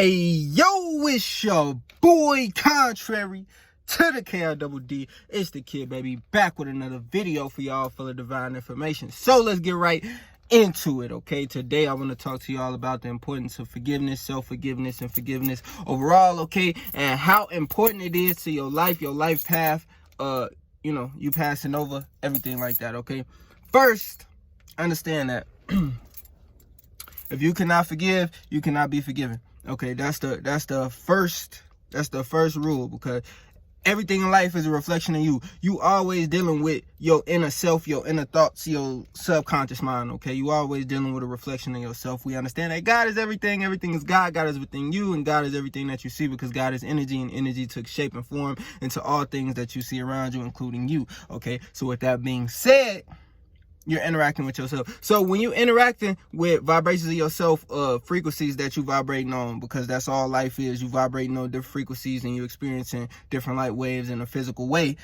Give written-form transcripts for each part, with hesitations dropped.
Hey, yo, it's your boy, contrary to the KIDD. It's the kid, baby, back with another video for y'all full of divine information. So let's get right into it, okay? Today, I want to talk to y'all about the importance of forgiveness, self-forgiveness, and forgiveness overall, okay? And how important it is to your life path, you passing over, everything like that, okay? First, understand that if you cannot forgive, you cannot be forgiven. Okay, that's the first rule, because everything in life is a reflection of you. You always dealing with your inner self, your inner thoughts, your subconscious mind, okay? You always dealing with a reflection of yourself. We understand that God is everything is God is within you, and God is everything that you see, because God is energy, and energy took shape and form into all things that you see around you, including you, okay? So with that being said, you're interacting with yourself. So when you're interacting with vibrations of yourself, frequencies that you vibrating on, because that's all life is, you vibrating on different frequencies and you're experiencing different light waves in a physical way.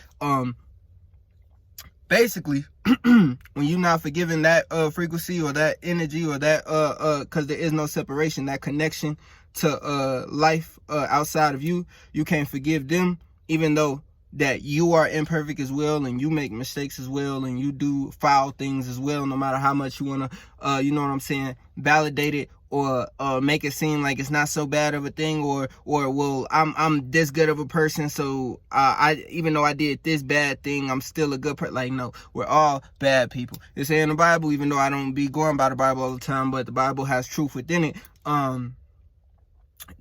Basically, when you're not forgiving that frequency or that energy or that because there is no separation, that connection to life outside of you, you can't forgive them, even though that you are imperfect as well, and you make mistakes as well, and you do foul things as well, no matter how much you want to, you know what I'm saying, validate it or make it seem like it's not so bad of a thing, or well, I'm this good of a person, so I, even though I did this bad thing, I'm still a good person. Like, no, we're all bad people. It's in the Bible, even though I don't be going by the Bible all the time, but the Bible has truth within it,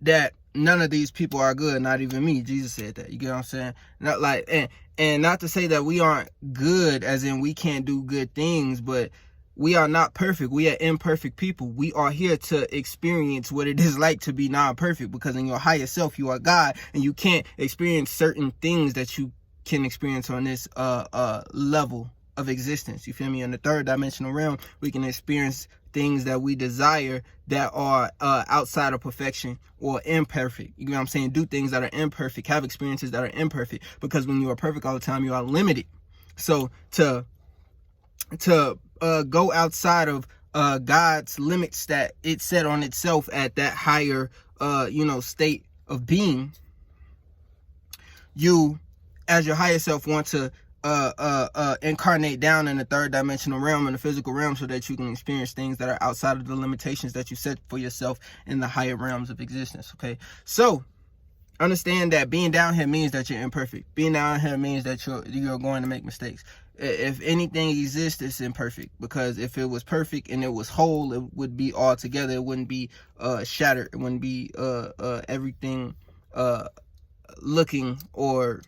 that none of these people are good, not even me. Jesus said that. You get what I'm saying? Not like, and not to say that we aren't good, as in we can't do good things, but we are not perfect. We are imperfect people. We are here to experience what it is like to be non-perfect, because in your higher self, you are God, and you can't experience certain things that you can experience on this level of existence. You feel me? In the third dimensional realm, we can experience things that we desire that are outside of perfection or imperfect. You know what I'm saying? Do things that are imperfect, have experiences that are imperfect, because when you are perfect all the time, you are limited. So to go outside of God's limits that it set on itself at that higher state of being, you as your higher self want to incarnate down in the third dimensional realm, in the physical realm, so that you can experience things that are outside of the limitations that you set for yourself in the higher realms of existence, okay? So understand that being down here means that you're imperfect. Being down here means that you're going to make mistakes. If anything exists, it's imperfect, because if it was perfect and it was whole, it would be all together. It wouldn't be shattered. It wouldn't be everything looking or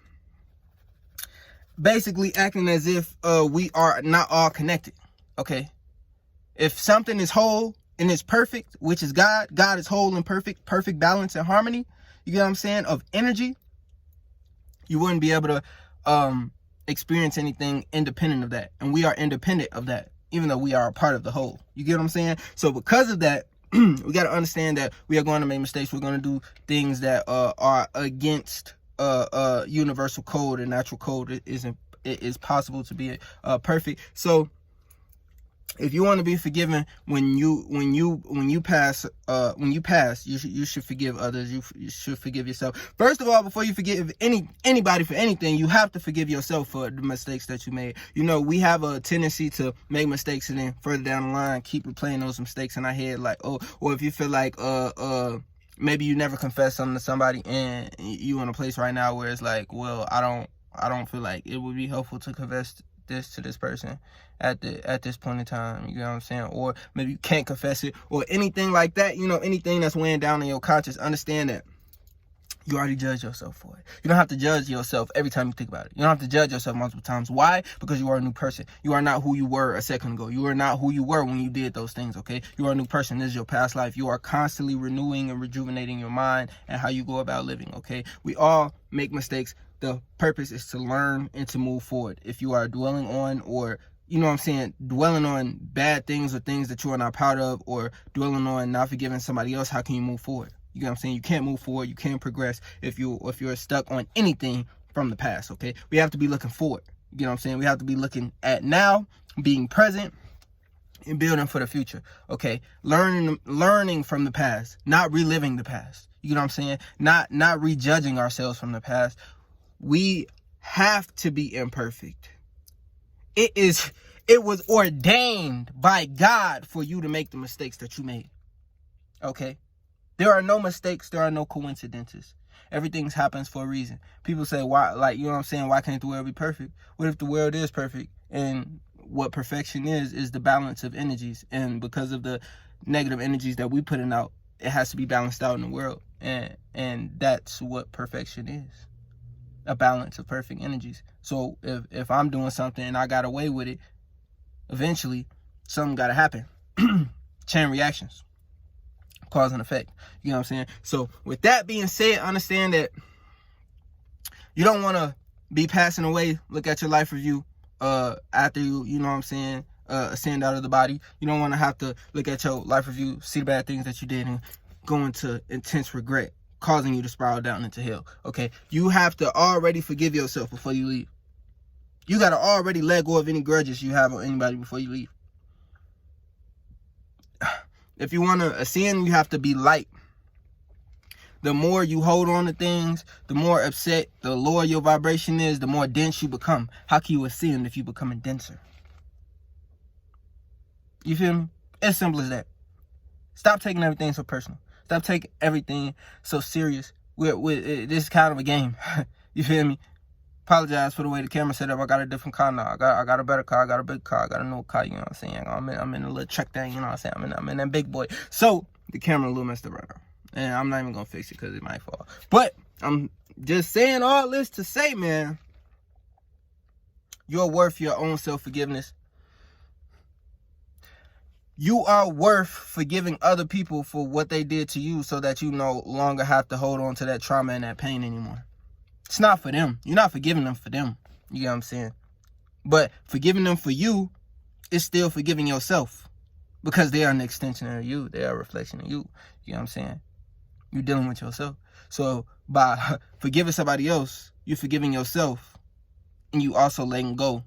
basically acting as if we are not all connected, okay? If something is whole and it's perfect, which is God is whole and perfect balance and harmony, you get what I'm saying, of energy, you wouldn't be able to experience anything independent of that. And we are independent of that, even though we are a part of the whole. You get what I'm saying? So because of that, we got to understand that we are going to make mistakes. We're going to do things that are against universal code and natural code. It is possible to be perfect. So if you want to be forgiven when you pass, you should forgive others. You should forgive yourself. First of all, before you forgive anybody for anything, you have to forgive yourself for the mistakes that you made. You know, we have a tendency to make mistakes and then further down the line keep replaying those mistakes in our head, like, oh, or if you feel like maybe you never confessed something to somebody, and you in a place right now where it's like, well, I don't feel like it would be helpful to confess this to this person at this point in time. You know what I'm saying? Or maybe you can't confess it, or anything like that. You know, anything that's weighing down on your conscience. Understand that you already judge yourself for it. You don't have to judge yourself every time you think about it. You don't have to judge yourself multiple times. Why? Because you are a new person. You are not who you were a second ago. You are not who you were when you did those things, okay? You are a new person. This is your past life. You are constantly renewing and rejuvenating your mind and how you go about living, okay? We all make mistakes. The purpose is to learn and to move forward. If you are dwelling on, or you know what I'm saying, dwelling on bad things or things that you are not proud of, or dwelling on not forgiving somebody else, how can you move forward? You know what I'm saying? You can't move forward. You can't progress if you're stuck on anything from the past, okay? We have to be looking forward. You know what I'm saying? We have to be looking at now, being present, and building for the future. Okay, learning from the past, not reliving the past. You know what I'm saying? Not rejudging ourselves from the past. We have to be imperfect. It was ordained by God for you to make the mistakes that you made. Okay? There are no mistakes, there are no coincidences. Everything happens for a reason. People say, why, like, you know what I'm saying, why can't the world be perfect? What if the world is perfect? And what perfection is the balance of energies. And because of the negative energies that we putting out, it has to be balanced out in the world. And that's what perfection is. A balance of perfect energies. So if I'm doing something and I got away with it, eventually something got to happen. Chain reactions. Cause and effect. You know what I'm saying? So with that being said, understand that you don't want to be passing away. Look at your life review after you know what I'm saying, ascend out of the body. You don't want to have to look at your life review, see the bad things that you did, and go into intense regret, causing you to spiral down into hell. Okay? You have to already forgive yourself before you leave. You got to already let go of any grudges you have on anybody before you leave. If you want to ascend, you have to be light. The more you hold on to things, the more upset, the lower your vibration is, the more dense you become. How can you ascend if you're becoming denser? You feel me? As simple as that. Stop taking everything so personal. Stop taking everything so serious. This is kind of a game. You feel me? Apologize for the way the camera set up. I got a different car now. I got a better car. I got a big car. I got a new car. You know what I'm saying? I'm in a little truck thing. You know what I'm saying? I'm in that big boy. So the camera a little messed up right now, and I'm not even gonna fix it because it might fall. But I'm just saying all this to say, man, you're worth your own self-forgiveness. You are worth forgiving other people for what they did to you, so that you no longer have to hold on to that trauma and that pain anymore. It's not for them. You're not forgiving them for them. You get what I'm saying? But forgiving them for you is still forgiving yourself. Because they are an extension of you. They are a reflection of you. You know what I'm saying? You're dealing with yourself. So by forgiving somebody else, you're forgiving yourself. And you also letting go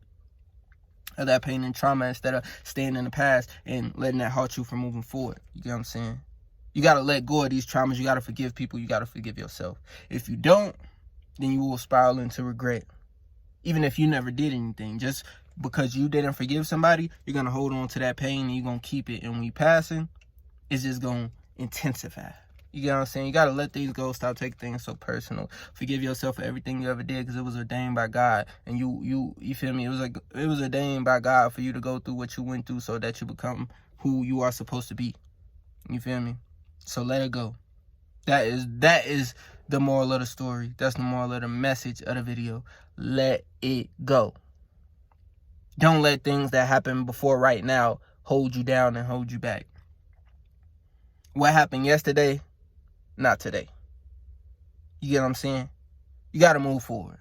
of that pain and trauma instead of staying in the past and letting that halt you from moving forward. You get what I'm saying? You got to let go of these traumas. You got to forgive people. You got to forgive yourself. If you don't, then you will spiral into regret. Even if you never did anything. Just because you didn't forgive somebody, you're going to hold on to that pain and you're going to keep it. And when you passing, it's just going to intensify. You get what I'm saying? You got to let things go. Stop taking things so personal. Forgive yourself for everything you ever did because it was ordained by God. And you feel me? It was ordained by God for you to go through what you went through so that you become who you are supposed to be. You feel me? So let it go. That is the moral of the story. That's the moral of the message of the video. Let it go. Don't let things that happen before right now hold you down and hold you back. What happened yesterday, not today. You get what I'm saying? You got to move forward.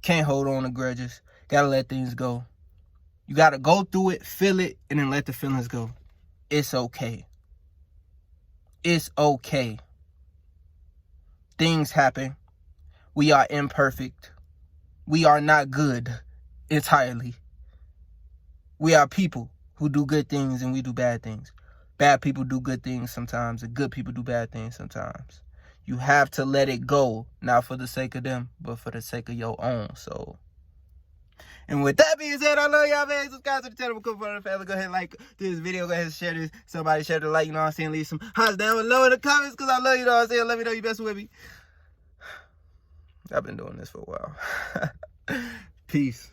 Can't hold on to grudges. Got to let things go. You got to go through it, feel it, and then let the feelings go. It's okay. It's okay. Things happen. We are imperfect. We are not good entirely. We are people who do good things and we do bad things. Bad people do good things sometimes and good people do bad things sometimes. You have to let it go, not for the sake of them, but for the sake of your own soul. And with that being said, I love y'all, man. Subscribe to the channel. Become part of the family. Go ahead and like this video. Go ahead and share this. Somebody share the like, you know what I'm saying? Leave some hearts down below in the comments because I love you, know what I'm saying? Let me know you best with me. I've been doing this for a while. Peace.